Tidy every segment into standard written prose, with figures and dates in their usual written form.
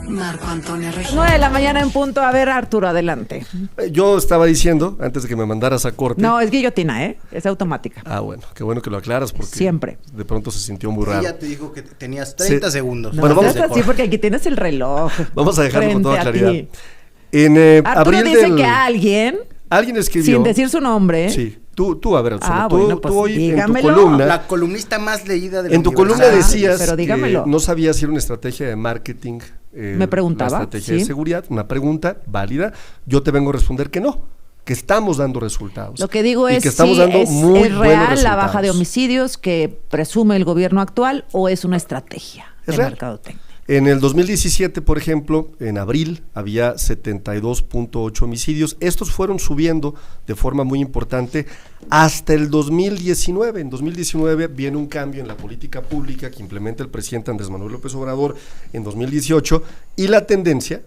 Marco Antonio Regil. 9 de la mañana en punto. A ver, Arturo, adelante. Yo estaba diciendo, antes de que me mandaras a corte. No, es guillotina, es automática. Ah, bueno, qué bueno que lo aclaras porque siempre. De pronto se sintió muy raro. Ella te dijo que tenías 30 segundos. No, bueno, vamos así porque aquí tienes el reloj. Vamos a dejarlo con toda claridad. Ti. En Arturo abril dice que alguien escribió. sin decir su nombre. Sí. Tú, a ver, Arturo, bueno, pues tú hoy dígamelo. en tu columna. La columnista más leída de la En tu universidad. columna decías pero dígamelo. que no sabías si era una estrategia de marketing. Me preguntaba. Una estrategia de seguridad, una pregunta válida. Yo te vengo a responder que no, que estamos dando resultados. Lo que digo y es que estamos si dando es muy buenos real la resultados. baja de homicidios que presume el gobierno actual o es una estrategia Es de real. mercadotecnia. En el 2017, por ejemplo, en abril había 72.8 homicidios. Estos fueron subiendo de forma muy importante hasta el 2019. En 2019 viene un cambio en la política pública que implementa el presidente Andrés Manuel López Obrador en 2018 y la tendencia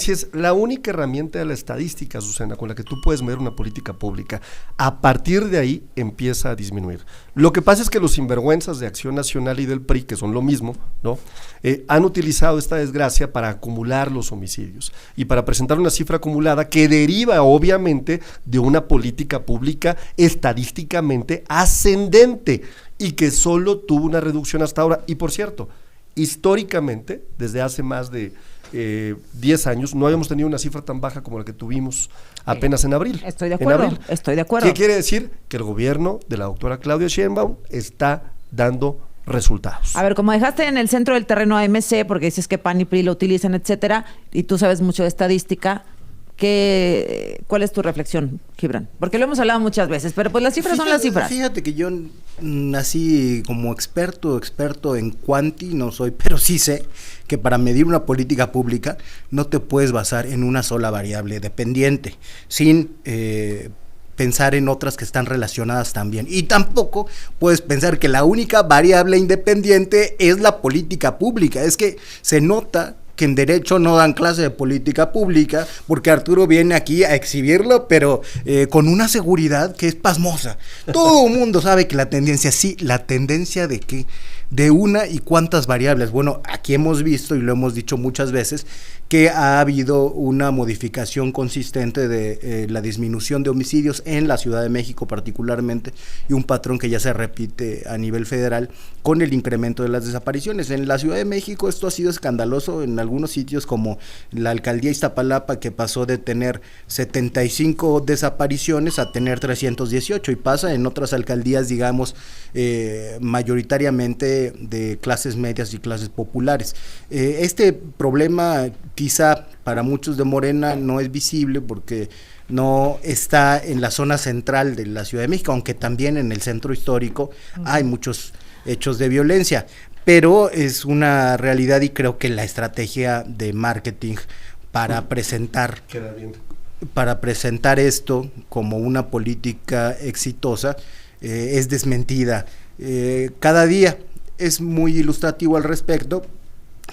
es la única herramienta de la estadística, Susana, con la que tú puedes medir una política pública. A partir de ahí empieza a disminuir. Lo que pasa es que los sinvergüenzas de Acción Nacional y del PRI, que son lo mismo, ¿no? Han utilizado esta desgracia para acumular los homicidios y para presentar una cifra acumulada que deriva obviamente de una política pública estadísticamente ascendente y que solo tuvo una reducción hasta ahora. Y por cierto, históricamente, desde hace más de 10 años, no habíamos tenido una cifra tan baja como la que tuvimos apenas en abril. Estoy de acuerdo. ¿Qué quiere decir? Que el gobierno de la doctora Claudia Sheinbaum está dando resultados. A ver, como dejaste en el centro del terreno a MC, porque dices que PAN y PRI lo utilizan, etcétera, y tú sabes mucho de estadística, ¿cuál es tu reflexión, Gibran? Porque lo hemos hablado muchas veces, pero pues las cifras son las cifras. Fíjate que yo así como experto en cuanti no soy, pero sí sé que para medir una política pública no te puedes basar en una sola variable dependiente, sin pensar en otras que están relacionadas también. Y tampoco puedes pensar que la única variable independiente es la política pública. Es que se nota que en derecho no dan clase de política pública, porque Arturo viene aquí a exhibirlo, pero con una seguridad que es pasmosa. Todo el mundo sabe que la tendencia de qué, de una y cuántas variables. Bueno, aquí hemos visto, y lo hemos dicho muchas veces, que ha habido una modificación consistente de la disminución de homicidios en la Ciudad de México particularmente, y un patrón que ya se repite a nivel federal con el incremento de las desapariciones. En la Ciudad de México esto ha sido escandaloso en algunos sitios como la alcaldía Iztapalapa, que pasó de tener 75 desapariciones a tener 318, y pasa en otras alcaldías, digamos, mayoritariamente de clases medias y clases populares. Este problema quizá para muchos de Morena no es visible porque no está en la zona central de la Ciudad de México, aunque también en el centro histórico hay muchos hechos de violencia, pero es una realidad, y creo que la estrategia de marketing para presentar esto como una política exitosa es desmentida cada día. Es muy ilustrativo al respecto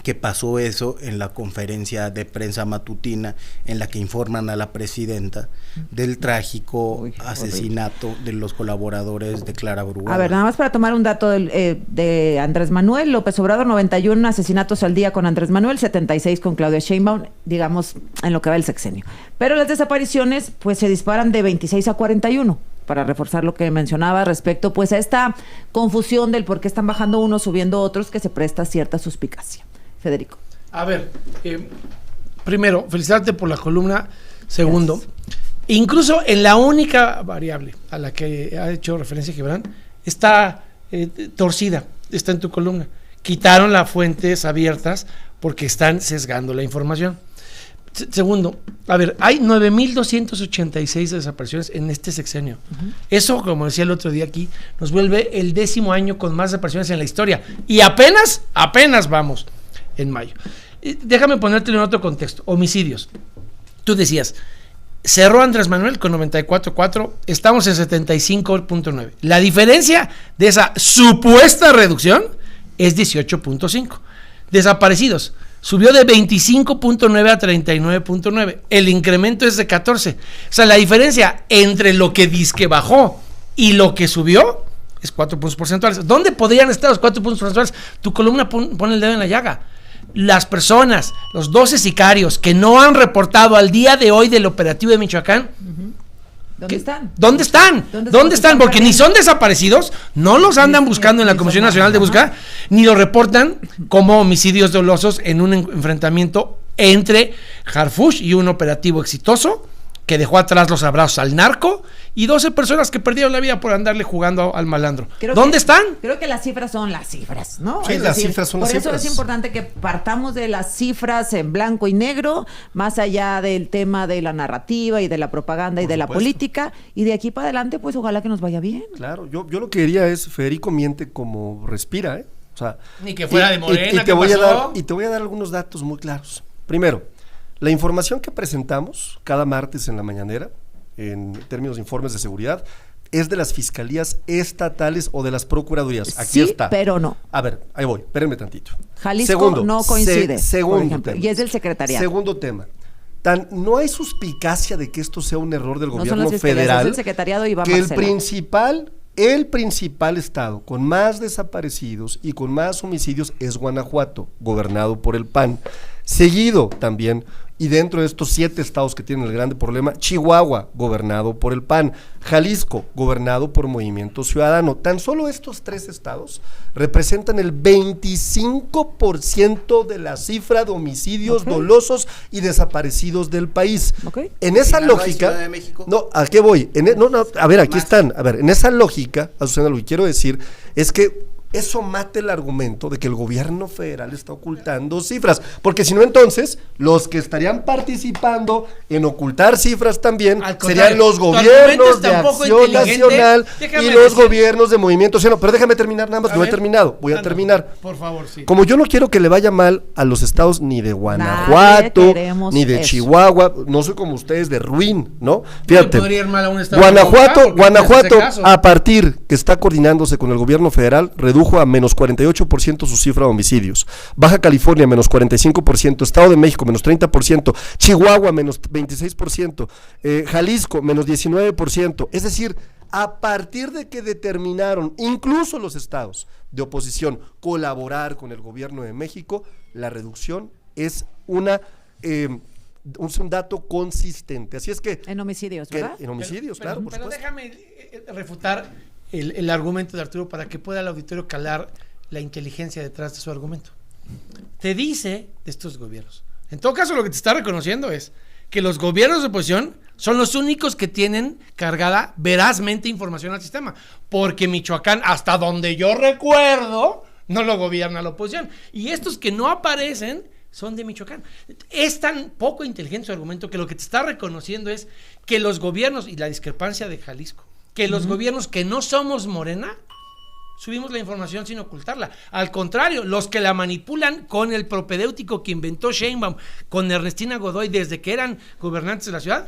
que pasó eso en la conferencia de prensa matutina en la que informan a la presidenta del trágico asesinato de los colaboradores de Clara Brugada. A ver, nada más para tomar un dato de Andrés Manuel López Obrador: 91 asesinatos al día con Andrés Manuel, 76 con Claudia Sheinbaum, digamos, en lo que va el sexenio. Pero las desapariciones pues se disparan de 26 a 41. Para reforzar lo que mencionaba respecto pues a esta confusión del por qué están bajando unos, subiendo otros, que se presta cierta suspicacia. Federico. A ver, primero, felicitarte por la columna. Segundo, gracias. Incluso en la única variable a la que ha hecho referencia Gibran, está torcida, está en tu columna. Quitaron las fuentes abiertas porque están sesgando la información. Segundo, a ver, hay 9,286 desapariciones en este sexenio. Eso, como decía el otro día aquí, nos vuelve el 10º año con más desapariciones en la historia. Y apenas vamos en mayo. Déjame ponértelo en otro contexto. Homicidios. Tú decías, cerró Andrés Manuel con 94.4, estamos en 75.9. La diferencia de esa supuesta reducción es 18.5. Desaparecidos. Subió de 25.9 a 39.9. El incremento es de 14. O sea, la diferencia entre lo que dizque bajó y lo que subió es 4 puntos porcentuales. ¿Dónde podrían estar los 4 puntos porcentuales? Tu columna pone el dedo en la llaga. las personas, los 12 sicarios que no han reportado al día de hoy del operativo de Michoacán, ¿Dónde están? ¿dónde están? ¿Dónde están? Porque ni son desaparecidos, no los andan buscando en la Comisión Nacional de Búsqueda, ni los reportan como homicidios dolosos en un enfrentamiento entre Harfuch y un operativo exitoso que dejó atrás los abrazos al narco y 12 personas que perdieron la vida por andarle jugando al malandro. ¿Dónde están? Creo que las cifras son las cifras, ¿no? Sí, las cifras son las cifras. Por eso es importante que partamos de las cifras en blanco y negro, más allá del tema de la narrativa y de la propaganda y de la política, y de aquí para adelante, pues ojalá que nos vaya bien. Claro, yo lo que diría es, Federico miente como respira, ¿eh? O sea, ni que fuera de Morena, y te voy a dar algunos datos muy claros. Primero, la información que presentamos cada martes en la mañanera, en términos de informes de seguridad, es de las fiscalías estatales o de las procuradurías. Aquí sí, está. Pero no. A ver, ahí voy, espérenme tantito. Jalisco no coincide, segundo por ejemplo, tema. y es del secretariado. Segundo tema. No hay suspicacia de que esto sea un error del No gobierno son las fiscalías, federal, es del secretariado Iván que Marcela. el principal estado con más desaparecidos y con más homicidios es Guanajuato, gobernado por el PAN. Seguido también, y dentro de estos 7 estados que tienen el grande problema, Chihuahua, gobernado por el PAN, Jalisco, gobernado por Movimiento Ciudadano. Tan solo estos 3 estados representan el 25% de la cifra de homicidios dolosos y desaparecidos del país. En esa lógica, de México? no, ¿a qué voy? A ver, aquí están. A ver, en esa lógica, Azucena, lo que quiero decir es que eso mata el argumento de que el gobierno federal está ocultando cifras, porque si no, entonces los que estarían participando en ocultar cifras también serían los gobiernos de Acción Nacional y los gobiernos de Movimiento Ciudadano. Pero déjame terminar nada más, voy a terminar. Por favor, sí. Como yo no quiero que le vaya mal a los estados ni de Guanajuato, ni de Chihuahua, no soy como ustedes de ruin, ¿no? Fíjate, Guanajuato, a partir que está coordinándose con el gobierno federal, redujo a menos 48% su cifra de homicidios. Baja California, menos 45%. Estado de México, menos 30%. Chihuahua, menos 26%. Jalisco, menos 19%. Es decir, a partir de que determinaron, incluso los estados de oposición, colaborar con el gobierno de México, la reducción es un dato consistente. Así es que... En homicidios, ¿verdad? En homicidios, claro, por supuesto. Déjame refutar el argumento de Arturo para que pueda el auditorio calar la inteligencia detrás de su argumento. Te dice de estos gobiernos. En todo caso, lo que te está reconociendo es que los gobiernos de oposición son los únicos que tienen cargada verazmente información al sistema, porque Michoacán, hasta donde yo recuerdo, no lo gobierna la oposición. Y estos que no aparecen son de Michoacán. Es tan poco inteligente su argumento que lo que te está reconociendo es que los gobiernos, y la discrepancia de Jalisco, que los gobiernos que no somos Morena, subimos la información sin ocultarla. Al contrario, los que la manipulan con el propedéutico que inventó Sheinbaum, con Ernestina Godoy desde que eran gobernantes de la ciudad,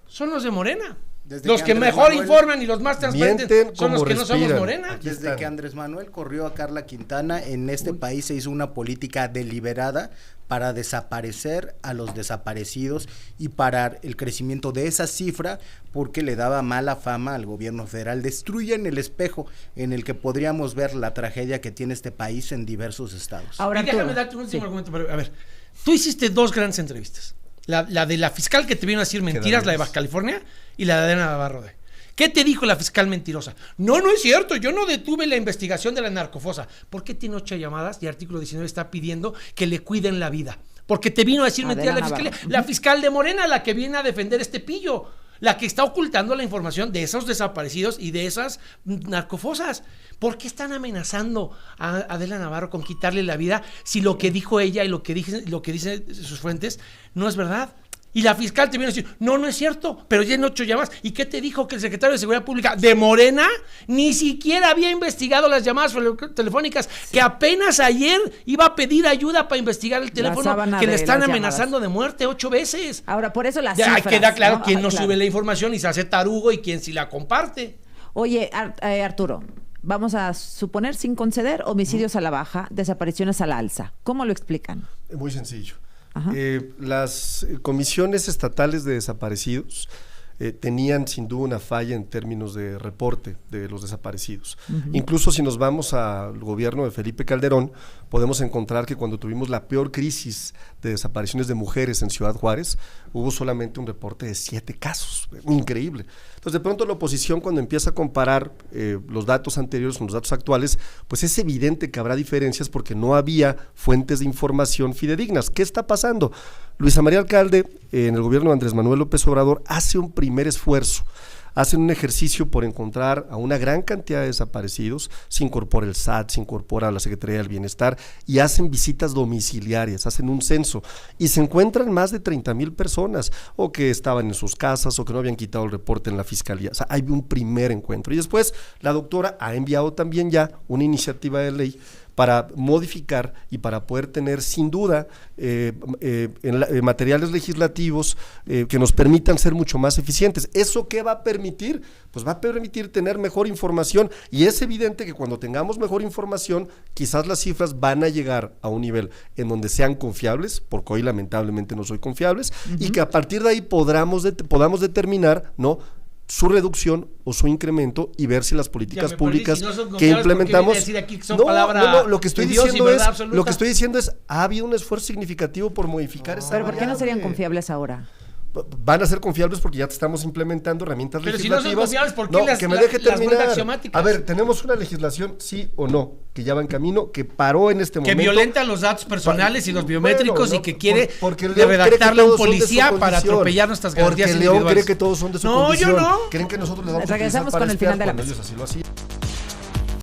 son los de Morena. Los que mejor informan y los más transparentes son los que no somos Morena. Desde que Andrés Manuel corrió a Carla Quintana, en este país se hizo una política deliberada para desaparecer a los desaparecidos y parar el crecimiento de esa cifra, porque le daba mala fama al gobierno federal. Destruyen el espejo en el que podríamos ver la tragedia que tiene este país en diversos estados. Ahora, y déjame darte un último argumento. Pero, a ver, tú hiciste 2 grandes entrevistas. La de la fiscal que te vino a decir mentiras, la de Baja California, y la de Adriana Navarro. ¿Qué te dijo la fiscal mentirosa? No es cierto, yo no detuve la investigación de la narcofosa. ¿Por qué tiene 8 llamadas y artículo 19 está pidiendo que le cuiden la vida? Porque te vino a decir mentiras la fiscalía. La fiscal de Morena, la que viene a defender este pillo, la que está ocultando la información de esos desaparecidos y de esas narcofosas. ¿Por qué están amenazando a Adela Navarro con quitarle la vida si lo que dijo ella y lo que dicen sus fuentes no es verdad? Y la fiscal te viene a decir, no es cierto, pero ya en 8 llamadas. ¿Y qué te dijo? Que el secretario de Seguridad Pública de Morena ni siquiera había investigado las llamadas telefónicas, que apenas ayer iba a pedir ayuda para investigar el teléfono, que le están amenazando de muerte 8 veces. Ahora, por eso las ya cifras, queda claro, ¿no? Quién no claro. sube la información y se hace tarugo y quién sí la comparte. Oye, Arturo, vamos a suponer, sin conceder, homicidios a la baja, desapariciones a la alza. ¿Cómo lo explican? Muy sencillo. Las comisiones estatales de desaparecidos tenían sin duda una falla en términos de reporte de los desaparecidos. Incluso si nos vamos al gobierno de Felipe Calderón, podemos encontrar que cuando tuvimos la peor crisis de desapariciones de mujeres en Ciudad Juárez, hubo solamente un reporte de 7 casos, increíble. Entonces de pronto la oposición, cuando empieza a comparar los datos anteriores con los datos actuales, pues es evidente que habrá diferencias porque no había fuentes de información fidedignas. ¿Qué está pasando? Luisa María Alcalde, en el gobierno de Andrés Manuel López Obrador, hace un primer esfuerzo, hacen un ejercicio por encontrar a una gran cantidad de desaparecidos, se incorpora el SAT, se incorpora la Secretaría del Bienestar y hacen visitas domiciliarias, hacen un censo y se encuentran más de 30,000 personas o que estaban en sus casas o que no habían quitado el reporte en la fiscalía. O sea, hay un primer encuentro y después la doctora ha enviado también ya una iniciativa de ley para modificar y para poder tener sin duda materiales legislativos que nos permitan ser mucho más eficientes. ¿Eso qué va a permitir? Pues va a permitir tener mejor información y es evidente que cuando tengamos mejor información quizás las cifras van a llegar a un nivel en donde sean confiables, porque hoy lamentablemente no son confiables, y que a partir de ahí podamos determinar, ¿no?, su reducción o su incremento y ver si las políticas públicas que implementamos lo que estoy diciendo es ha habido un esfuerzo significativo por modificar esa pero ¿por qué no serían confiables ahora? Van a ser confiables porque ya estamos implementando herramientas legislativas. Pero si no son confiables, ¿por qué que me deje terminar? axiomáticas? A ver, tenemos una legislación, sí o no, que ya va en camino, que paró en este momento. Que violenta los datos personales y los biométricos, bueno, y que quiere redactarle a un policía para atropellar nuestras garantías individuales. Porque León cree que todos son de su condición. No, yo no. Creen que nosotros les vamos a Regresamos utilizar para con el final espiar de la cuando ellos así lo hacían.